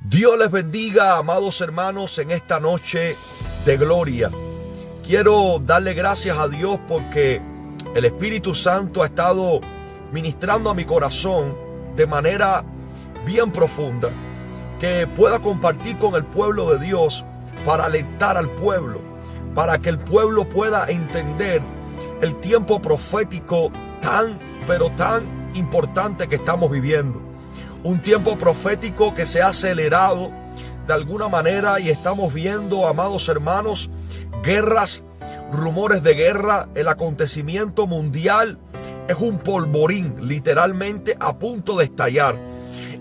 Dios les bendiga, amados hermanos, en esta noche de gloria. Quiero darle gracias a Dios porque el Espíritu Santo ha estado ministrando a mi corazón de manera bien profunda, que pueda compartir con el pueblo de Dios para alentar al pueblo, para que el pueblo pueda entender el tiempo profético tan importante que estamos viviendo. Un tiempo profético que se ha acelerado de alguna manera y estamos viendo, amados hermanos, guerras, rumores de guerra. El acontecimiento mundial es un polvorín literalmente a punto de estallar.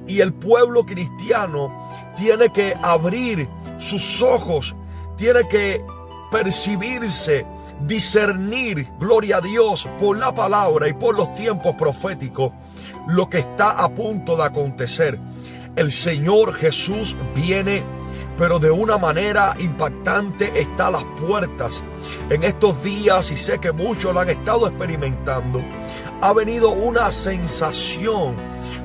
Y el pueblo cristiano tiene que abrir sus ojos, tiene que percibirse, discernir, gloria a Dios, por la palabra y por los tiempos proféticos, lo que está a punto de acontecer. El Señor Jesús viene, pero de una manera impactante. Está a las puertas en estos días y sé que muchos lo han estado experimentando. Ha venido una sensación,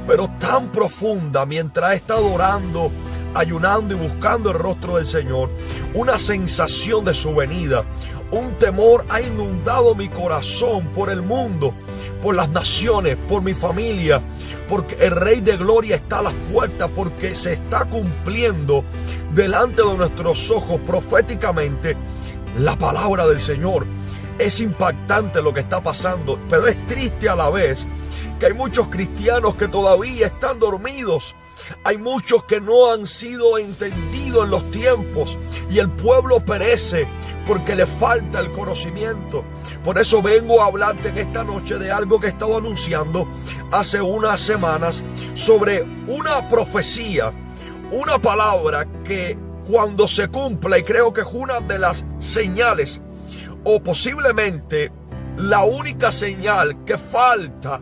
pero tan profunda, mientras he estado orando, ayunando y buscando el rostro del Señor. Una sensación de su venida. Un temor ha inundado mi corazón por el mundo, por las naciones, por mi familia, porque el Rey de Gloria está a las puertas, porque se está cumpliendo delante de nuestros ojos proféticamente la palabra del Señor. Es impactante lo que está pasando, pero es triste a la vez que hay muchos cristianos que todavía están dormidos. Hay muchos que no han sido entendidos en los tiempos y el pueblo perece porque le falta el conocimiento. Por eso vengo a hablarte en esta noche de algo que he estado anunciando hace unas semanas sobre una profecía, una palabra que cuando se cumpla, y creo que es una de las señales o posiblemente la única señal que falta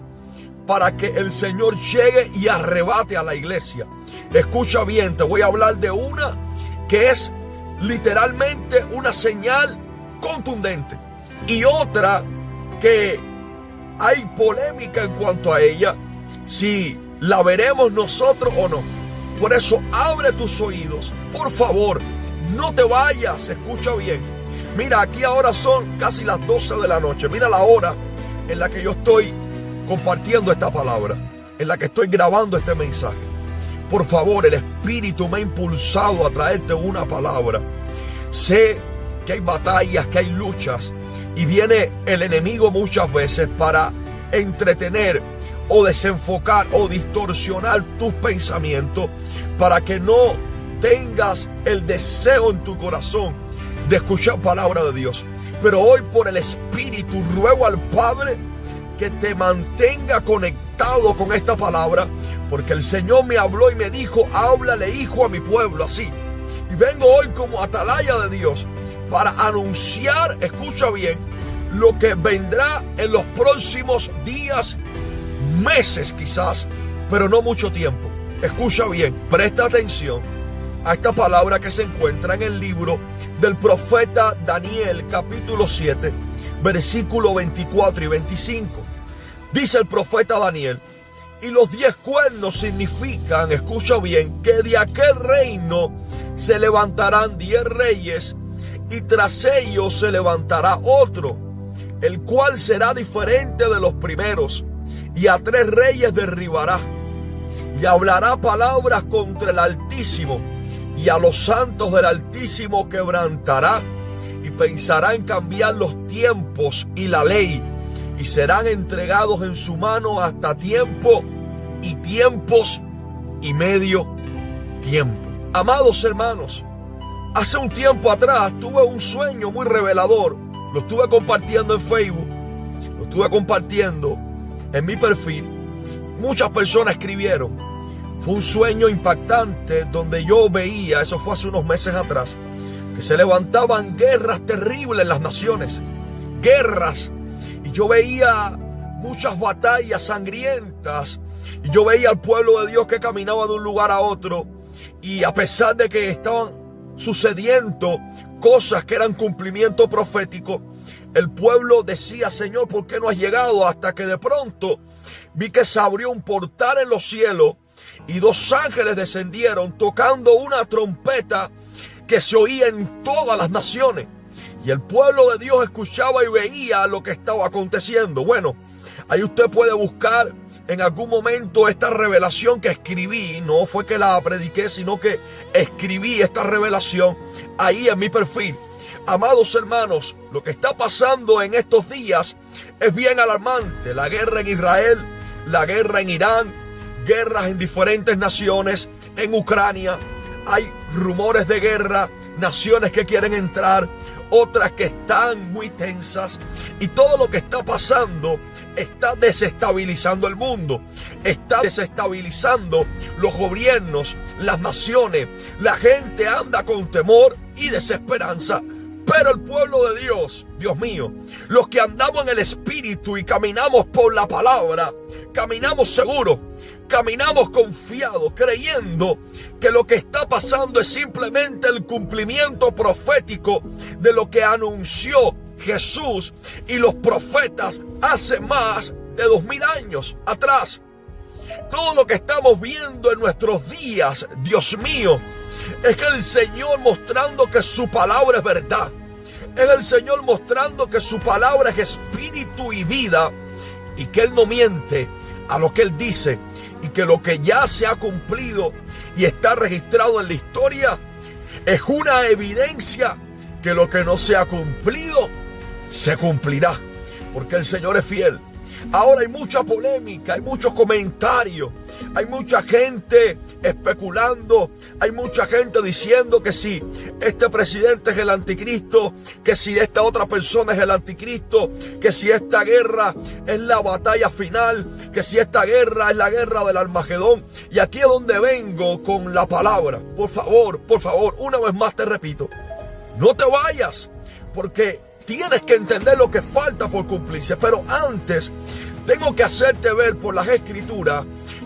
para que el Señor llegue y arrebate a la iglesia. Escucha bien, te voy a hablar de una que es literalmente una señal contundente y otra que hay polémica en cuanto a ella, si la veremos nosotros o no. Por eso abre tus oídos, por favor, no te vayas. Escucha bien. Mira, aquí ahora son casi las 12 de la noche. Mira la hora en la que yo estoy compartiendo esta palabra, en la que estoy grabando este mensaje. Por favor, el Espíritu me ha impulsado a traerte una palabra. Sé que hay batallas, que hay luchas, y viene el enemigo muchas veces para entretener o desenfocar o distorsionar tus pensamientos, para que no tengas el deseo en tu corazón de escuchar palabra de Dios. Pero hoy, por el Espíritu, ruego al Padre que te mantenga conectado con esta palabra, porque el Señor me habló y me dijo: háblale, hijo, a mi pueblo, así. Y vengo hoy como atalaya de Dios para anunciar, escucha bien, lo que vendrá en los próximos días, meses quizás, pero no mucho tiempo. Escucha bien, presta atención a esta palabra que se encuentra en el libro del profeta Daniel, capítulo 7, versículo 24 y 25. Dice el profeta Daniel: y los 10 cuernos significan, escucha bien, que de aquel reino se levantarán 10 reyes, y tras ellos se levantará otro, el cual será diferente de los primeros, y a 3 reyes derribará, y hablará palabras contra el Altísimo, y a los santos del Altísimo quebrantará, y pensará en cambiar los tiempos y la ley, y serán entregados en su mano hasta tiempo y tiempos y medio tiempo. Amados hermanos, hace un tiempo atrás tuve un sueño muy revelador. Lo estuve compartiendo en Facebook, lo estuve compartiendo en mi perfil. Muchas personas escribieron. Fue un sueño impactante donde yo veía, eso fue hace unos meses atrás, que se levantaban guerras terribles en las naciones. Guerras. Y yo veía muchas batallas sangrientas. Y yo veía al pueblo de Dios que caminaba de un lugar a otro. Y a pesar de que estaban sucediendo cosas que eran cumplimiento profético, el pueblo decía: Señor, ¿por qué no has llegado? Hasta que de pronto vi que se abrió un portal en los cielos y 2 ángeles descendieron tocando una trompeta que se oía en todas las naciones. Y el pueblo de Dios escuchaba y veía lo que estaba aconteciendo. Bueno, ahí usted puede buscar en algún momento esta revelación que escribí. No fue que la prediqué, sino que escribí esta revelación ahí en mi perfil. Amados hermanos, lo que está pasando en estos días es bien alarmante. La guerra en Israel, la guerra en Irán, guerras en diferentes naciones, en Ucrania. Hay rumores de guerra, naciones que quieren entrar, otras que están muy tensas. Y todo lo que está pasando está desestabilizando el mundo, está desestabilizando los gobiernos, las naciones. La gente anda con temor y desesperanza. Pero el pueblo de Dios, Dios mío, los que andamos en el Espíritu y caminamos por la palabra, caminamos seguros, caminamos confiados, creyendo que lo que está pasando es simplemente el cumplimiento profético de lo que anunció Jesús y los profetas hace más de 2000 años atrás. Todo lo que estamos viendo en nuestros días, Dios mío, es que el Señor mostrando que su palabra es verdad. Es el Señor mostrando que su palabra es espíritu y vida, y que Él no miente a lo que Él dice, y que lo que ya se ha cumplido y está registrado en la historia es una evidencia que lo que no se ha cumplido se cumplirá, porque el Señor es fiel. Ahora hay mucha polémica, hay muchos comentarios, hay mucha gente especulando, hay mucha gente diciendo que si este presidente es el anticristo, que si esta otra persona es el anticristo, que si esta guerra es la batalla final, que si esta guerra es la guerra del Armagedón. Y aquí es donde vengo con la palabra. Por favor, una vez más te repito, no te vayas, porque tienes que entender lo que falta por cumplirse. Pero antes tengo que hacerte ver por las escrituras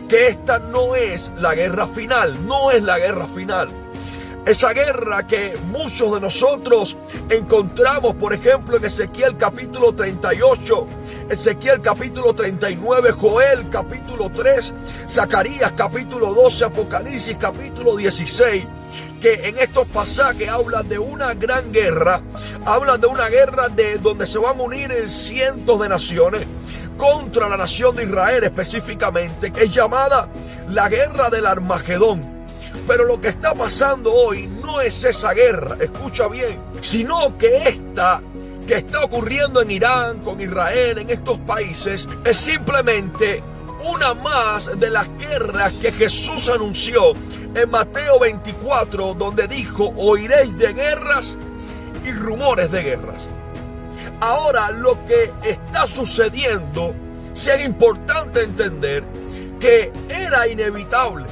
que esta no es la guerra final. No es la guerra final. Esa guerra que muchos de nosotros encontramos, por ejemplo, en Ezequiel capítulo 38, Ezequiel capítulo 39, Joel capítulo 3, Zacarías capítulo 12, Apocalipsis capítulo 16, que en estos pasajes hablan de una gran guerra, hablan de una guerra de donde se van a unir en cientos de naciones contra la nación de Israel específicamente, que es llamada la guerra del Armagedón. Pero lo que está pasando hoy no es esa guerra, escucha bien, sino que esta que está ocurriendo en Irán, con Israel, en estos países, es simplemente una más de las guerras que Jesús anunció en Mateo 24, donde dijo: oiréis de guerras y rumores de guerras. Ahora, lo que está sucediendo, sí es importante entender que era inevitable.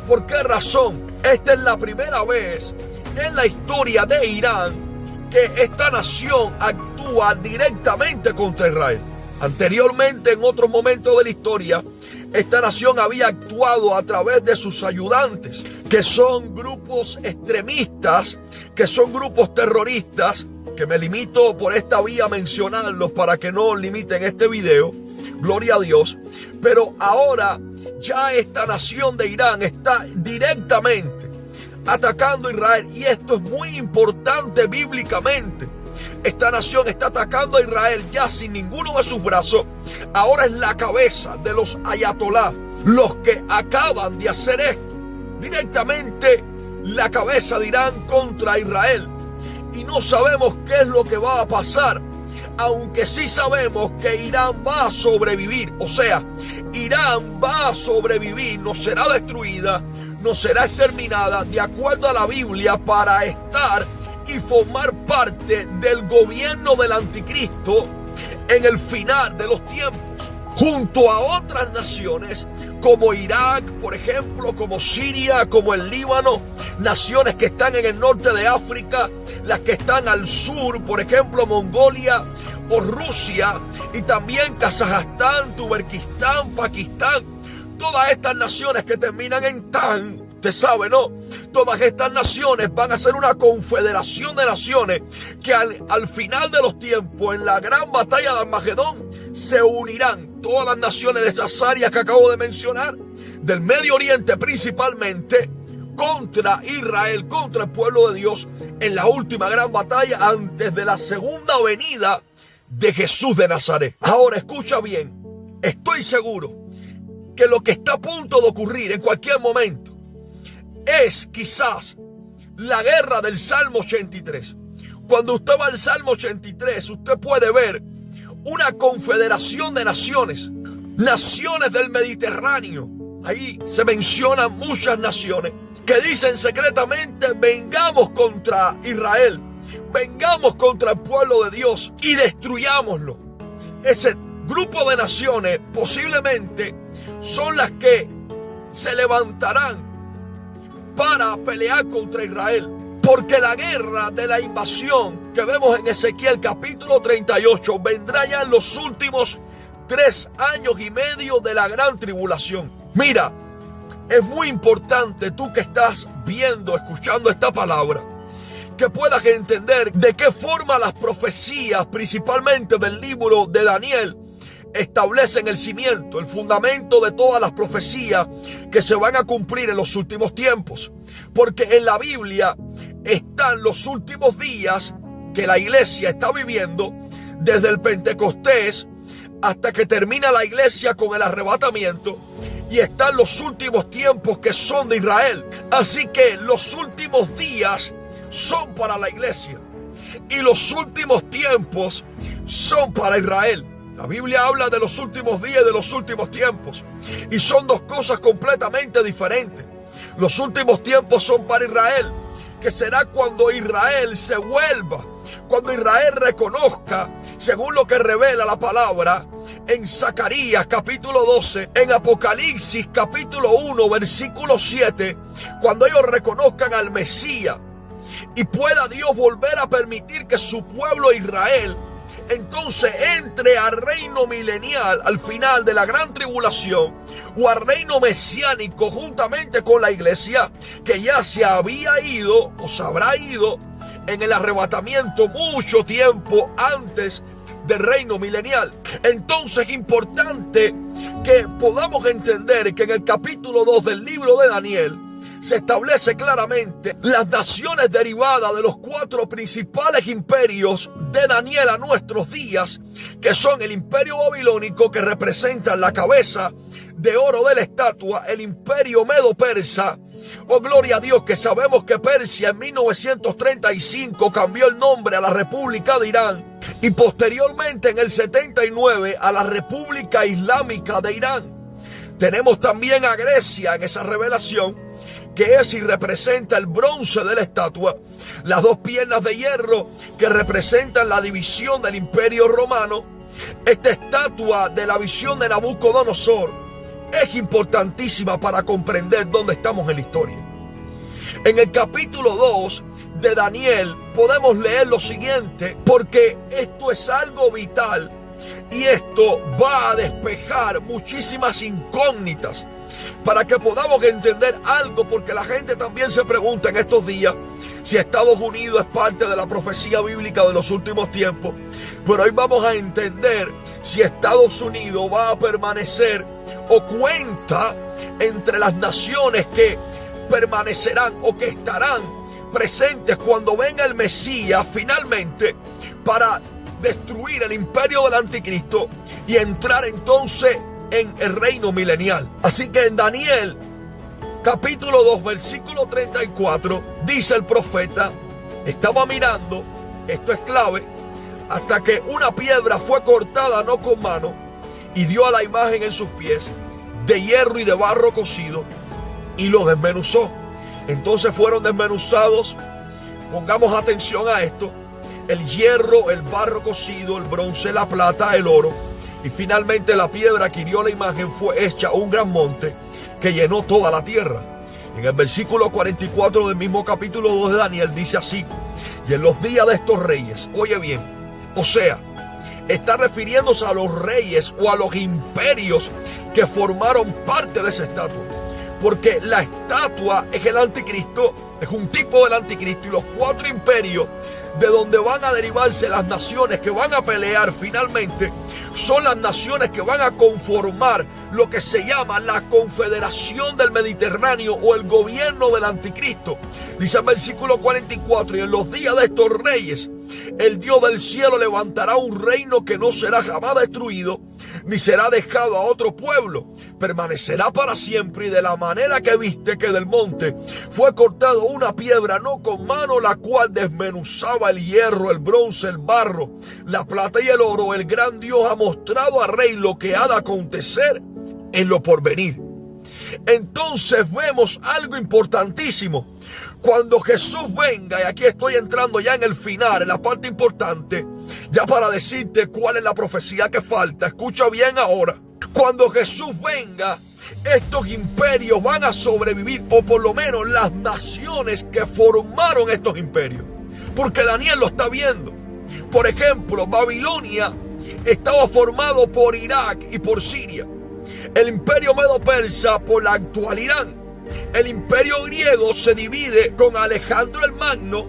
¿Por qué razón? Esta es la primera vez en la historia de Irán que esta nación actúa directamente contra Israel. Anteriormente, en otros momentos de la historia, esta nación había actuado a través de sus ayudantes, que son grupos extremistas, que son grupos terroristas, que me limito por esta vía a mencionarlos para que no limiten este video. Gloria a Dios. Pero ahora ya esta nación de Irán está directamente atacando a Israel, y esto es muy importante bíblicamente. Esta nación está atacando a Israel ya sin ninguno de sus brazos. Ahora es la cabeza de los ayatolás los que acaban de hacer esto. Directamente la cabeza de Irán contra Israel. Y no sabemos qué es lo que va a pasar, aunque sí sabemos que Irán va a sobrevivir. O sea, Irán va a sobrevivir, no será destruida, no será exterminada, de acuerdo a la Biblia, para estar y formar parte del gobierno del anticristo en el final de los tiempos, junto a otras naciones como Irak, por ejemplo, como Siria, como el Líbano, naciones que están en el norte de África, las que están al sur, por ejemplo, Mongolia o Rusia, y también Kazajstán, Turberquistán, Pakistán. Todas estas naciones que terminan en tan, usted sabe, ¿no? Todas estas naciones van a ser una confederación de naciones que al final de los tiempos, en la gran batalla de Armagedón, se unirán. Todas las naciones de esas áreas que acabo de mencionar, del Medio Oriente principalmente, contra Israel, contra el pueblo de Dios, en la última gran batalla antes de la segunda venida de Jesús de Nazaret. Ahora escucha bien, estoy seguro que lo que está a punto de ocurrir en cualquier momento es quizás la guerra del Salmo 83. Cuando usted va al Salmo 83, usted puede ver una confederación de naciones, naciones del Mediterráneo. Ahí se mencionan muchas naciones que dicen secretamente: vengamos contra Israel, vengamos contra el pueblo de Dios y destruyámoslo. Ese grupo de naciones posiblemente son las que se levantarán para pelear contra Israel. Porque la guerra de la invasión que vemos en Ezequiel capítulo 38 vendrá ya en los últimos 3 años y medio de la gran tribulación. Mira, es muy importante, tú que estás viendo, escuchando esta palabra, que puedas entender de qué forma las profecías, principalmente del libro de Daniel, establecen el cimiento, el fundamento de todas las profecías que se van a cumplir en los últimos tiempos. Porque en la Biblia están los últimos días que la iglesia está viviendo, desde el Pentecostés hasta que termina la iglesia con el arrebatamiento, y están los últimos tiempos que son de Israel. Así que los últimos días son para la iglesia y los últimos tiempos son para Israel. La Biblia habla de los últimos días y de los últimos tiempos, y son dos cosas completamente diferentes. Los últimos tiempos son para Israel, que será cuando Israel se vuelva, cuando Israel reconozca, según lo que revela la palabra en Zacarías capítulo 12, en Apocalipsis capítulo 1 versículo 7, cuando ellos reconozcan al Mesías y pueda Dios volver a permitir que su pueblo Israel entonces entre al reino milenial al final de la gran tribulación, o al reino mesiánico juntamente con la iglesia que ya se había ido o se habrá ido en el arrebatamiento mucho tiempo antes del reino milenial. Entonces es importante que podamos entender que en el capítulo 2 del libro de Daniel se establece claramente las naciones derivadas de los 4 principales imperios de Daniel a nuestros días, que son el imperio babilónico, que representa la cabeza de oro de la estatua, el imperio medo-persa. Oh, gloria a Dios, que sabemos que Persia en 1935 cambió el nombre a la República de Irán, y posteriormente en el 79 a la República Islámica de Irán. Tenemos también a Grecia en esa revelación, que es y representa el bronce de la estatua, las 2 piernas de hierro que representan la división del imperio romano. Esta estatua de la visión de Nabucodonosor es importantísima para comprender dónde estamos en la historia. En el capítulo 2 de Daniel podemos leer lo siguiente, porque esto es algo vital y esto va a despejar muchísimas incógnitas para que podamos entender algo, porque la gente también se pregunta en estos días si Estados Unidos es parte de la profecía bíblica de los últimos tiempos. Pero hoy vamos a entender si Estados Unidos va a permanecer o cuenta entre las naciones que permanecerán o que estarán presentes cuando venga el Mesías finalmente para destruir el imperio del anticristo y entrar entonces en el reino milenial. Así que en Daniel capítulo 2 versículo 34 dice el profeta: estaba mirando, esto es clave, hasta que una piedra fue cortada no con mano y dio a la imagen en sus pies de hierro y de barro cocido y lo desmenuzó. Entonces fueron desmenuzados, pongamos atención a esto, el hierro, el barro cocido, el bronce, la plata, el oro, y finalmente la piedra que hirió la imagen fue hecha un gran monte que llenó toda la tierra. En el versículo 44 del mismo capítulo 2 de Daniel dice así: y en los días de estos reyes, oye bien, o sea, está refiriéndose a los reyes o a los imperios que formaron parte de esa estatua, porque la estatua es el anticristo, es un tipo del anticristo, y los 4 imperios de donde van a derivarse las naciones que van a pelear finalmente son las naciones que van a conformar lo que se llama la Confederación del Mediterráneo o el gobierno del anticristo. Dice el versículo 44, y en los días de estos reyes, el Dios del cielo levantará un reino que no será jamás destruido, ni será dejado a otro pueblo. Permanecerá para siempre, y de la manera que viste que del monte fue cortado una piedra, no con mano, la cual desmenuzaba el hierro, el bronce, el barro, la plata y el oro, el gran Dios ha mostrado al rey lo que ha de acontecer en lo porvenir. Entonces vemos algo importantísimo. Cuando Jesús venga, y aquí estoy entrando ya en el final, en la parte importante, ya para decirte cuál es la profecía que falta, escucha bien ahora. Cuando Jesús venga, estos imperios van a sobrevivir, o por lo menos las naciones que formaron estos imperios, porque Daniel lo está viendo. Por ejemplo, Babilonia estaba formado por Irak y por Siria. El imperio medo-persa por la actualidad. El imperio griego se divide con Alejandro el Magno,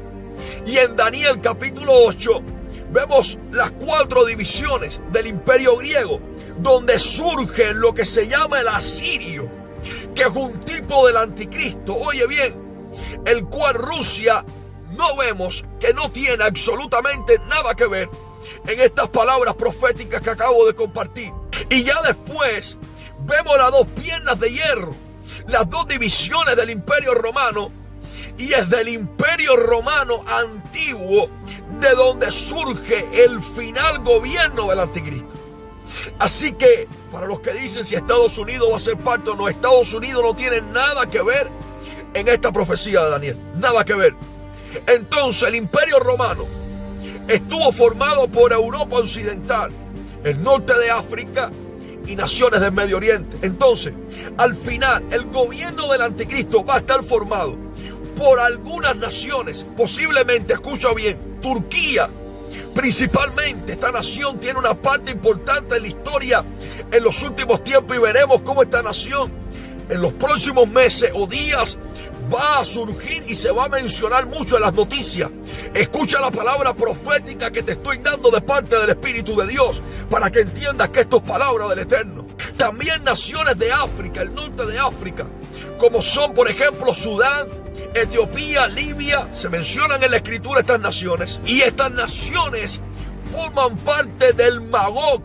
y en Daniel capítulo 8 vemos las 4 divisiones del imperio griego, donde surge lo que se llama el asirio, que es un tipo del anticristo, oye bien, el cual Rusia no vemos que no tiene absolutamente nada que ver en estas palabras proféticas que acabo de compartir. Y ya después vemos las 2 piernas de hierro, las 2 divisiones del imperio romano, y es del imperio romano antiguo de donde surge el final gobierno del anticristo. Así que, para los que dicen si Estados Unidos va a ser parte o no, Estados Unidos no tiene nada que ver en esta profecía de Daniel, nada que ver. Entonces el imperio romano estuvo formado por Europa Occidental, el norte de África y naciones del Medio Oriente. Entonces, al final, el gobierno del anticristo va a estar formado por algunas naciones, posiblemente, escucha bien, Turquía, principalmente. Esta nación tiene una parte importante en la historia en los últimos tiempos, y veremos cómo esta nación en los próximos meses o días va a surgir y se va a mencionar mucho en las noticias. Escucha la palabra profética que te estoy dando de parte del Espíritu de Dios, para que entiendas que esto es palabra del Eterno. También naciones de África, el norte de África, como son por ejemplo Sudán, Etiopía, Libia, se mencionan en la escritura estas naciones, y estas naciones forman parte del Magog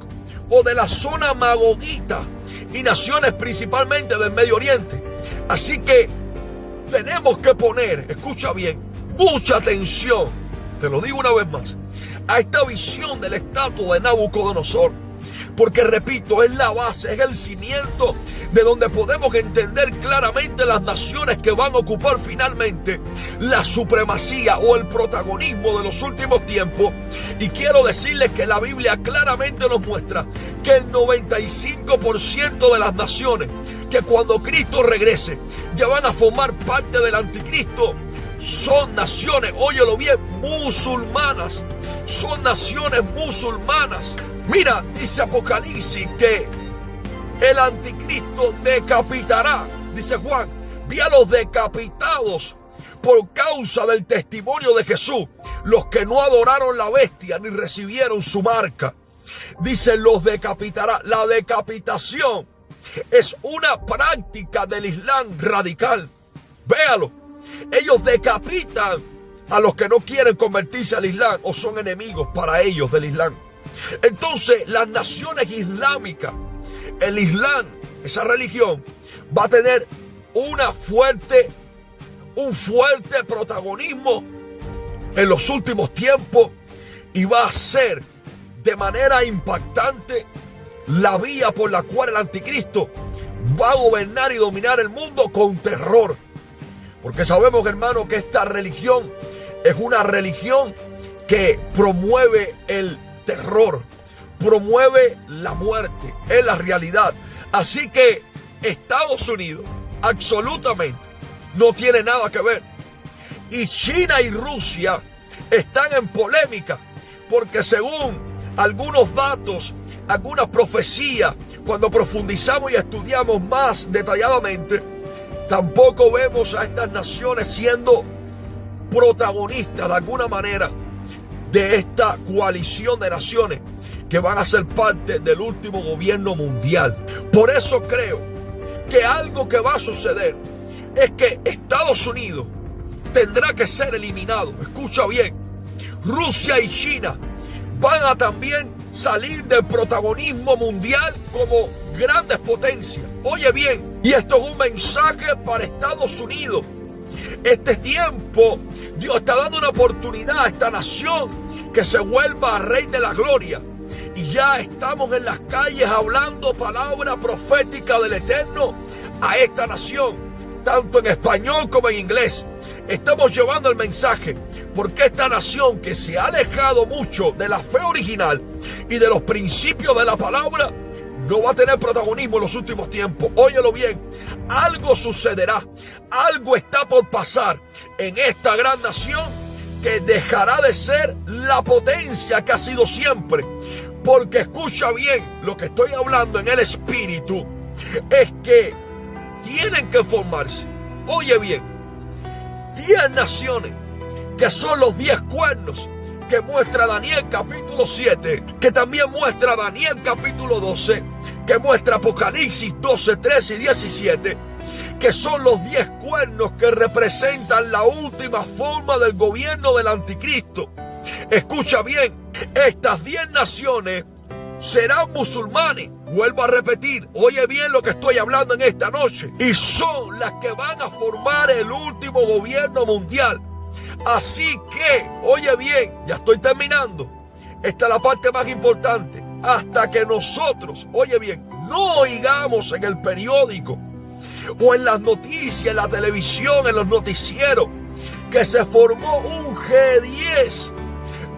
o de la zona magogita, y naciones principalmente del Medio Oriente. Así que tenemos que poner, escucha bien, mucha atención, te lo digo una vez más, a esta visión de la estatua de Nabucodonosor, porque repito, es la base, es el cimiento de donde podemos entender claramente las naciones que van a ocupar finalmente la supremacía o el protagonismo de los últimos tiempos. Y quiero decirles que la Biblia claramente nos muestra que el 95% de las naciones que cuando Cristo regrese ya van a formar parte del anticristo son naciones, óyelo bien, musulmanas. Son naciones musulmanas. Mira, dice Apocalipsis que el anticristo decapitará, dice Juan, vi a los decapitados por causa del testimonio de Jesús, los que no adoraron la bestia ni recibieron su marca. Dice, los decapitará. La decapitación es una práctica del Islam radical. Véalo. Ellos decapitan a los que no quieren convertirse al Islam o son enemigos para ellos del Islam. Entonces, las naciones islámicas, el Islam, esa religión, va a tener un fuerte protagonismo en los últimos tiempos, y va a ser de manera impactante la vía por la cual el anticristo va a gobernar y dominar el mundo con terror. Porque sabemos, hermano, que esta religión es una religión que promueve el terror, promueve la muerte, es la realidad. Así que Estados Unidos absolutamente no tiene nada que ver. Y China y Rusia están en polémica, porque según algunos datos, algunas profecías, cuando profundizamos y estudiamos más detalladamente, tampoco vemos a estas naciones siendo protagonistas de alguna manera de esta coalición de naciones que van a ser parte del último gobierno mundial. Por eso creo que algo que va a suceder es que Estados Unidos tendrá que ser eliminado. Escucha bien, Rusia y China van a también salir del protagonismo mundial como grandes potencias. Oye bien, y esto es un mensaje para Estados Unidos. Este tiempo Dios está dando una oportunidad a esta nación que se vuelva rey de la gloria. Y ya estamos en las calles hablando palabra profética del Eterno a esta nación, tanto en español como en inglés. Estamos llevando el mensaje porque esta nación que se ha alejado mucho de la fe original y de los principios de la palabra no va a tener protagonismo en los últimos tiempos. Óyelo bien, algo sucederá, algo está por pasar en esta gran nación que dejará de ser la potencia que ha sido siempre. Porque escucha bien lo que estoy hablando en el espíritu, es que tienen que formarse, oye bien, 10 naciones que son los 10 cuernos que muestra Daniel capítulo 7, que también muestra Daniel capítulo 12, que muestra Apocalipsis 12, 13 y 17, que son los 10 cuernos que representan la última forma del gobierno del anticristo. Escucha bien, estas 10 naciones serán musulmanes. Vuelvo a repetir, oye bien lo que estoy hablando en esta noche. Y son las que van a formar el último gobierno mundial. Así que, oye bien, ya estoy terminando. Esta es la parte más importante. Hasta que nosotros, oye bien, no oigamos en el periódico o en las noticias, en la televisión, en los noticieros, que se formó un G10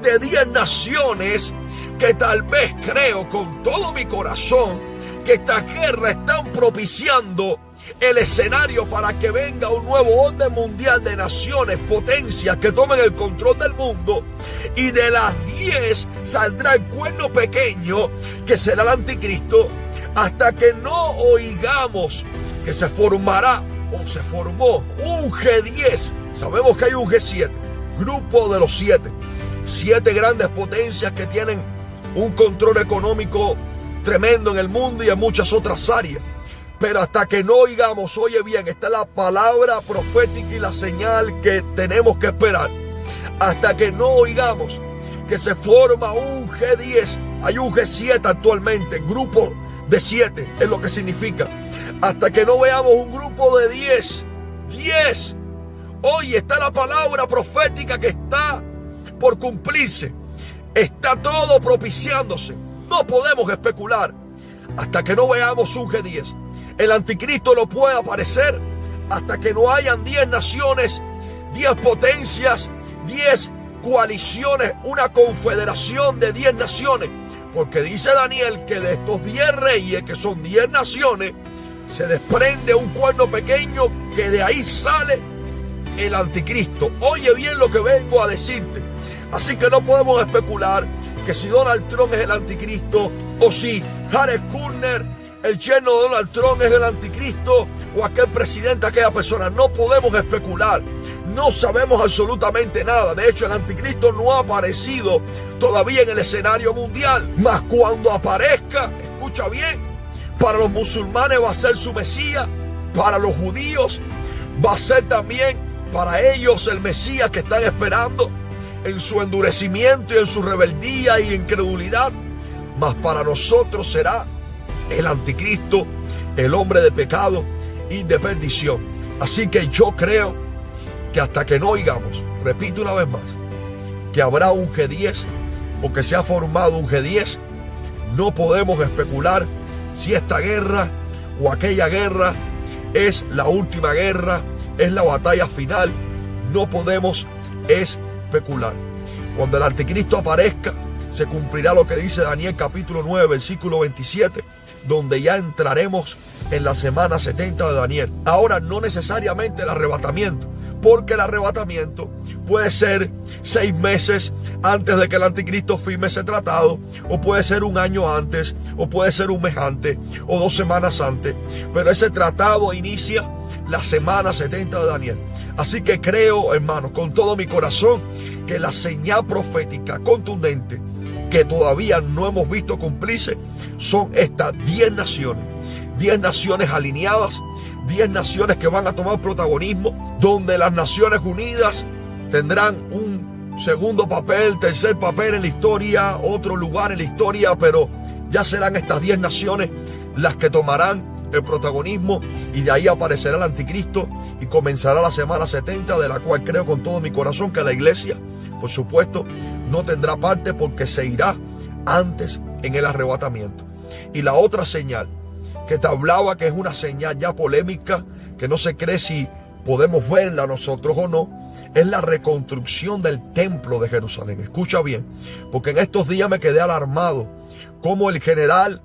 de 10 naciones, que tal vez creo con todo mi corazón que esta guerra están propiciando el escenario para que venga un nuevo orden mundial de naciones, potencias que tomen el control del mundo, y de las 10 saldrá el cuerno pequeño que será el anticristo, hasta que no oigamos que se formará o se formó un G10. Sabemos que hay un G7, grupo de los 7 grandes potencias que tienen un control económico tremendo en el mundo y en muchas otras áreas. Pero hasta que no oigamos, oye bien, esta es la palabra profética y la señal que tenemos que esperar. Hasta que no oigamos que se forma un G10, hay un G7 actualmente, grupo de 7 es lo que significa. Hasta que no veamos un grupo de 10, hoy está la palabra profética que está por cumplirse. Está todo propiciándose. No podemos especular hasta que no veamos un G10. El anticristo no puede aparecer hasta que no hayan 10 naciones, 10 potencias, 10 coaliciones, una confederación de 10 naciones. Porque dice Daniel que de estos 10 reyes, que son 10 naciones, se desprende un cuerno pequeño, que de ahí sale el anticristo. Oye bien lo que vengo a decirte. Así que no podemos especular que si Donald Trump es el anticristo, o si Jared Kushner, el yerno de Donald Trump, es el anticristo, o aquel presidente, aquella persona. No podemos especular. No sabemos absolutamente nada. De hecho, el anticristo no ha aparecido todavía en el escenario mundial. Mas cuando aparezca, escucha bien, para los musulmanes va a ser su Mesías, para los judíos va a ser también para ellos el Mesías que están esperando en su endurecimiento y en su rebeldía y incredulidad. Mas para nosotros será el anticristo, el hombre de pecado y de perdición. Así que yo creo que hasta que no oigamos, repito una vez más, que habrá un G10 o que se ha formado un G10, no podemos especular si esta guerra o aquella guerra es la última guerra, es la batalla final. No podemos especular. Cuando el anticristo aparezca, se cumplirá lo que dice Daniel capítulo 9, versículo 27, donde ya entraremos en la semana 70 de Daniel. Ahora, no necesariamente el arrebatamiento, porque el arrebatamiento puede ser 6 meses antes de que el anticristo firme ese tratado, o puede ser un año antes, o puede ser un mes antes, o 2 semanas antes. Pero ese tratado inicia la semana 70 de Daniel. Así que creo, hermanos, con todo mi corazón, que la señal profética contundente que todavía no hemos visto cumplirse, son estas 10 naciones. 10 naciones alineadas, 10 naciones que van a tomar protagonismo, donde las Naciones Unidas tendrán un segundo papel, tercer papel en la historia, otro lugar en la historia, pero ya serán estas 10 naciones las que tomarán el protagonismo, y de ahí aparecerá el anticristo y comenzará la semana 70, de la cual creo con todo mi corazón que la iglesia, por supuesto, no tendrá parte, porque se irá antes en el arrebatamiento. Y la otra señal que te hablaba, que es una señal ya polémica, que no se cree si podemos verla nosotros o no, es la reconstrucción del templo de Jerusalén. Escucha bien, porque en estos días me quedé alarmado como el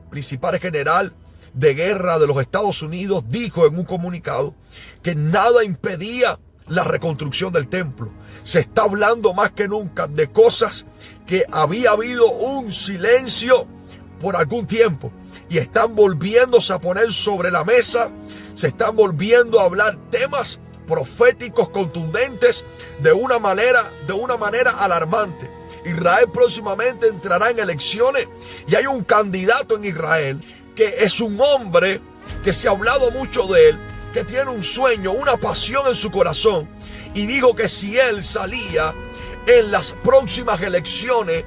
principal general de guerra de los Estados Unidos dijo en un comunicado que nada impedía la reconstrucción del templo. Se está hablando más que nunca de cosas que había habido un silencio por algún tiempo, y están volviéndose a poner sobre la mesa. Se están volviendo a hablar temas proféticos contundentes de una manera alarmante. Israel próximamente entrará en elecciones, y hay un candidato en Israel que es un hombre que se ha hablado mucho de él, que tiene un sueño, una pasión en su corazón, y dijo que si él salía en las próximas elecciones,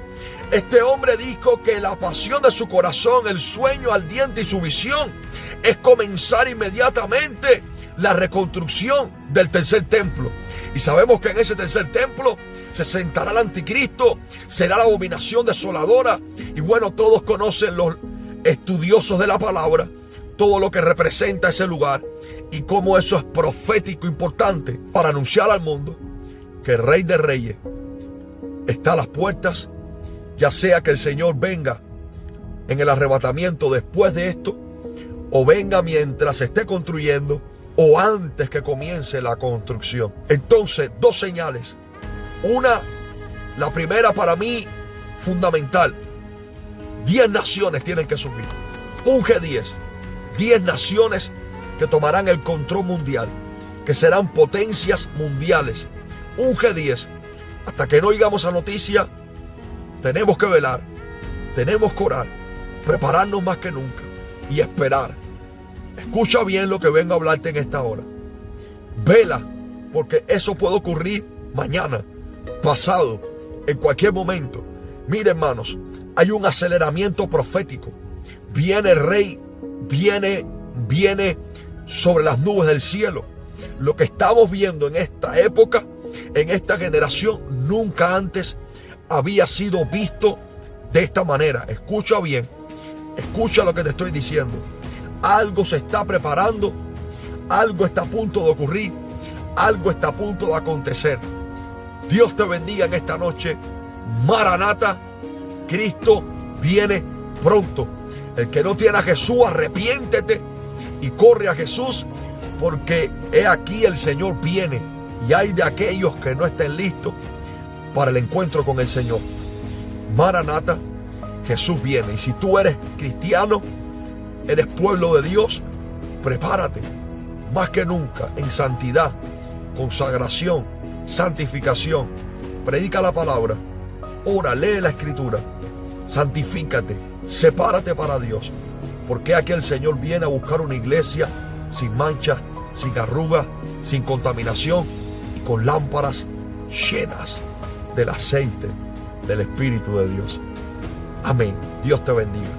este hombre dijo que la pasión de su corazón, el sueño ardiente y su visión es comenzar inmediatamente la reconstrucción del tercer templo. Y sabemos que en ese tercer templo se sentará el anticristo, será la abominación desoladora. Y bueno, todos conocen, los estudiosos de la palabra, todo lo que representa ese lugar y cómo eso es profético, importante para anunciar al mundo que el Rey de Reyes está a las puertas, ya sea que el Señor venga en el arrebatamiento después de esto, o venga mientras se esté construyendo, o antes que comience la construcción. Entonces, 2 señales. La primera para mí fundamental: 10 naciones tienen que subir. Un G10. 10 naciones que tomarán el control mundial, que serán potencias mundiales. Un G10. Hasta que no oigamos esa noticia, tenemos que velar, tenemos que orar, prepararnos más que nunca y esperar. Escucha bien lo que vengo a hablarte en esta hora. Vela, porque eso puede ocurrir mañana, pasado, en cualquier momento. Mire, hermanos, hay un aceleramiento profético. Viene el Rey, viene sobre las nubes del cielo. Lo que estamos viendo en esta época, en esta generación, nunca antes había sido visto de esta manera. Escucha bien, escucha lo que te estoy diciendo. Algo se está preparando, algo está a punto de ocurrir, algo está a punto de acontecer. Dios te bendiga en esta noche. Maranata, Cristo viene pronto. El que no tiene a Jesús, arrepiéntete y corre a Jesús, porque he aquí el Señor viene, y hay de aquellos que no estén listos para el encuentro con el Señor. Maranata, Jesús viene. Y si tú eres cristiano, eres pueblo de Dios, prepárate más que nunca en santidad, consagración, santificación. Predica la palabra, ora, lee la escritura, santifícate, sepárate para Dios, porque aquí el Señor viene a buscar una iglesia sin mancha, sin arruga, sin contaminación y con lámparas llenas del aceite del Espíritu de Dios. Amén. Dios te bendiga.